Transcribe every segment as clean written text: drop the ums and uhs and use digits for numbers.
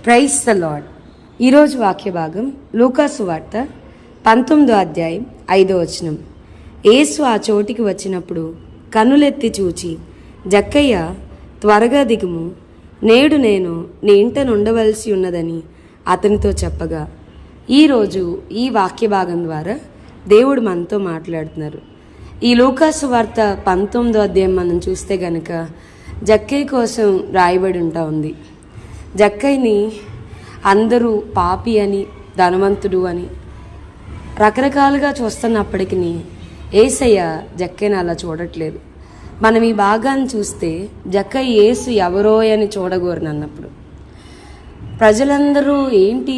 Praise the lord. ఈరోజు వాక్య భాగం లూకాసు వార్త 19వ అధ్యాయం 5వ వచనం. యేసు ఆ చోటికి వచ్చినప్పుడు కన్నులెత్తి చూచి, జక్కయ్య, త్వరగా దిగుము, నేడు నేను నీ ఇంట నుండవలసి ఉన్నదని అతనితో చెప్పగా. ఈరోజు ఈ వాక్య భాగం ద్వారా దేవుడు మనతో మాట్లాడుతున్నారు. ఈ లూకాసు వార్త 19వ అధ్యాయం మనం చూస్తే గనక జక్కయ్య కోసం రాయబడి ఉంది. జక్కయ్యని అందరూ పాపి అని, ధనవంతుడు అని రకరకాలుగా చూస్తున్నప్పటికీ యేసయ్య జక్కయ్యని అలా చూడట్లేదు. మనం ఈ భాగాన్ని చూస్తే జక్కయ్య యేసు ఎవరో అని చూడగోరనన్నప్పుడు ప్రజలందరూ ఏంటి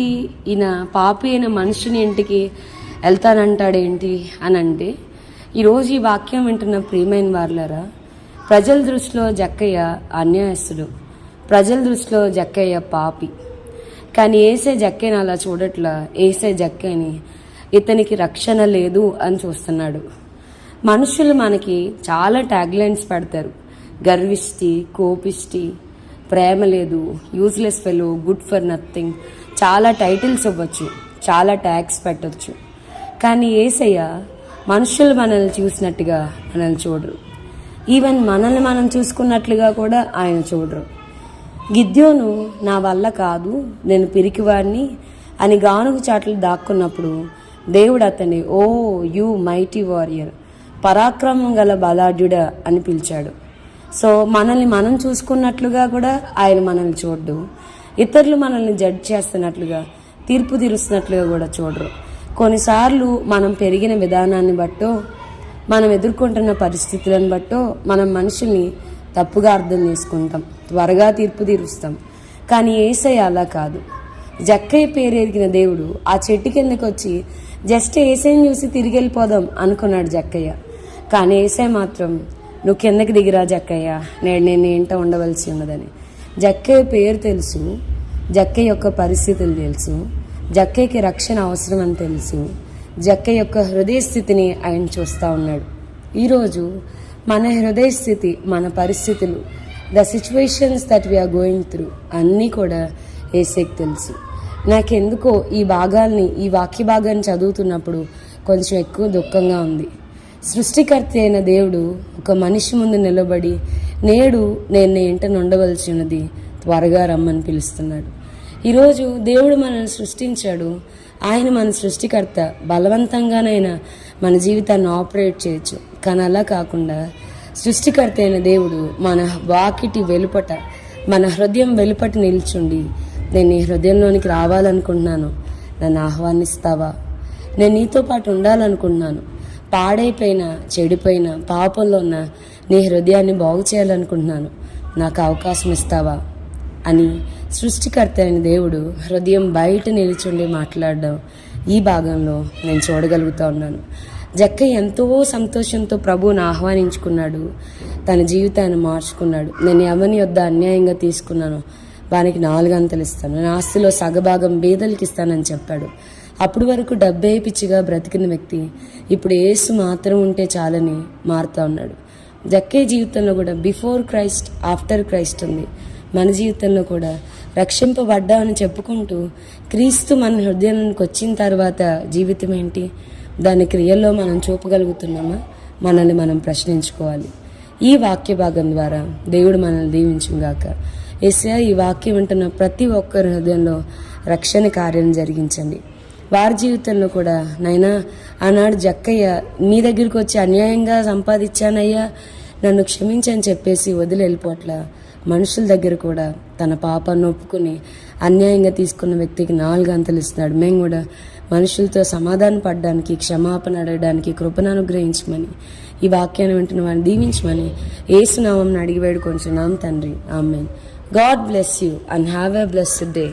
ఈయన పాపి అయిన మనిషిని ఇంటికి వెళ్తానంటాడేంటి అని అంటే, ఈరోజు ఈ వాక్యం వింటున్న ప్రియమైన వారులారా, ప్రజల దృష్టిలో జక్కయ్య అన్యాయస్తుడు, ప్రజల దృష్టిలో జక్కయ్య పాపి. కానీ ఏసే జక్కయ్యని అలా చూడట్లా. ఏసే జక్కయ్యని ఇతనికి రక్షణ లేదు అని చూస్తున్నాడు. మనుషులు మనకి చాలా ట్యాగ్లైన్స్ పెడతారు. గర్విష్టి, కోపిష్టి, ప్రేమ లేదు, useless fellow, good for nothing, చాలా టైటిల్స్ ఇవ్వచ్చు, చాలా ట్యాగ్స్ పెట్టచ్చు. కానీ యేసయ్య మనుషులు మనల్ని చూసినట్టుగా మనల్ని చూడరు. ఈవెన్ మనల్ని మనం చూసుకున్నట్లుగా కూడా ఆయన చూడరు. గిద్యోను నా వల్ల కాదు, నేను పిరికివాడిని అని గానుగు చాట్లు దాక్కున్నప్పుడు దేవుడు అతన్ని ఓ యూ మైటీ వారియర్, పరాక్రమం గల బలాఢ్యుడా అని పిలిచాడు. సో మనల్ని మనం చూసుకున్నట్లుగా కూడా ఆయన మనల్ని చూడడు. ఇతరులు మనల్ని జడ్జ్ చేస్తున్నట్లుగా, తీర్పు తీరుస్తున్నట్లుగా కూడా చూడరు. కొన్నిసార్లు మనం పెరిగిన విధానాన్ని బట్టో, మనం ఎదుర్కొంటున్న పరిస్థితులను బట్టో మనం మనుషుల్ని తప్పుగా అర్థం చేసుకుంటాం, త్వరగా తీర్పు తీరుస్తాం. కానీ యేసయ్య అలా కాదు. జక్కయ్య పేరు ఎరిగిన దేవుడు ఆ చెట్టు కిందకి వచ్చి జస్ట్ యేసయ్యని చూసి తిరిగి వెళ్ళిపోదాం అనుకున్నాడు జక్కయ్య. కానీ యేసయ్య మాత్రం, నువ్వు కిందకి దిగిరా జక్కయ్య, నేను ఏంటో ఉండవలసి ఉన్నదని. జక్కయ్య పేరు తెలుసు, జక్కయ్య యొక్క పరిస్థితులు తెలుసు, జక్కయ్యకి రక్షణ అవసరం అని తెలుసు, జక్కయ్య యొక్క హృదయ స్థితిని ఆయన చూస్తూ ఉన్నాడు. ఈరోజు మన హృదయ స్థితి, మన పరిస్థితులు, the situations that we're going through అన్నీ కూడా యేసుకి తెలుసు. నాకెందుకో ఈ వాక్య భాగాన్ని చదువుతున్నప్పుడు కొంచెం ఎక్కువ దుఃఖంగా ఉంది. సృష్టికర్త అయిన దేవుడు ఒక మనిషి ముందు నిలబడి, నేడు నేను నీ ఇంట ఉండవలసి ఉన్నది, త్వరగా రమ్మని పిలుస్తున్నాడు. ఈరోజు దేవుడు మనల్ని సృష్టించాడు. ఆయన మన సృష్టికర్త. బలవంతంగానైనా మన జీవితాన్ని ఆపరేట్ చేయొచ్చు. కానీ అలా కాకుండా సృష్టికర్త అయిన దేవుడు మన వాకిటి వెలుపట, మన హృదయం వెలుపట నిల్చుండి, నేను నీ హృదయంలోనికి రావాలనుకుంటున్నాను, నన్ను ఆహ్వానిస్తావా? నేను నీతో పాటు ఉండాలనుకుంటున్నాను, పాడైపోయిన, చెడిపోయిన, పాపంలో ఉన్న నీ హృదయాన్ని బాగు చేయాలనుకుంటున్నాను, నాకు అవకాశం ఇస్తావా అని సృష్టికర్త అయిన దేవుడు హృదయం బయట నిలిచుండి మాట్లాడడం ఈ భాగంలో నేను చూడగలుగుతా ఉన్నాను. జక్కయ్య ఎంతో సంతోషంతో ప్రభువుని ఆహ్వానించుకున్నాడు, తన జీవితాన్ని మార్చుకున్నాడు. నేను ఎవరిని వద్ద అన్యాయంగా తీసుకున్నాను వానికి 4 అంతలు ఇస్తాను, నా ఆస్తిలో సగభాగం బీదలకి ఇస్తానని చెప్పాడు. అప్పటి వరకు డబ్బే పిచ్చిగా బ్రతికిన వ్యక్తి ఇప్పుడు యేసు మాత్రం ఉంటే చాలని మారుతూ ఉన్నాడు. జక్కయ్య జీవితంలో కూడా బిఫోర్ క్రైస్ట్, ఆఫ్టర్ క్రైస్ట్ ఉంది. మన జీవితంలో కూడా రక్షింపబడ్డామని చెప్పుకుంటూ క్రీస్తు మన హృదయానికి వచ్చిన తర్వాత జీవితం ఏంటి, దాని క్రియల్లో మనం చూపగలుగుతున్నామా? మనల్ని మనం ప్రశ్నించుకోవాలి. ఈ వాక్య భాగం ద్వారా దేవుడు మనల్ని దీవించుగాక. యేసయ్య ఈ వాక్యం వింటున్న ప్రతి ఒక్కరి హృదయంలో రక్షణ కార్యం జరిగించండి. వారి జీవితంలో కూడా, నైనా ఆనాడు జక్కయ్య మీ దగ్గరికి వచ్చి అన్యాయంగా సంపాదించానయ్యా, నన్ను క్షమించని చెప్పేసి వదిలి వెళ్ళిపోట్ల, మనుషుల దగ్గర కూడా తన పాపాన్ని ఒప్పుకుని అన్యాయంగా తీసుకున్న వ్యక్తికి 4 అంతలు ఇస్తున్నాడు. మేము కూడా మనుషులతో సమాధాన పడడానికి, క్షమాపణ అడగడానికి కృపను అనుగ్రహించమని, ఈ వాక్యాన్ని వింటున్న వారిని దీవించమని యేసు నామమున అడిగి వేడుకొంచున్నాం తండ్రి. Amen. God bless you and have a blessed day.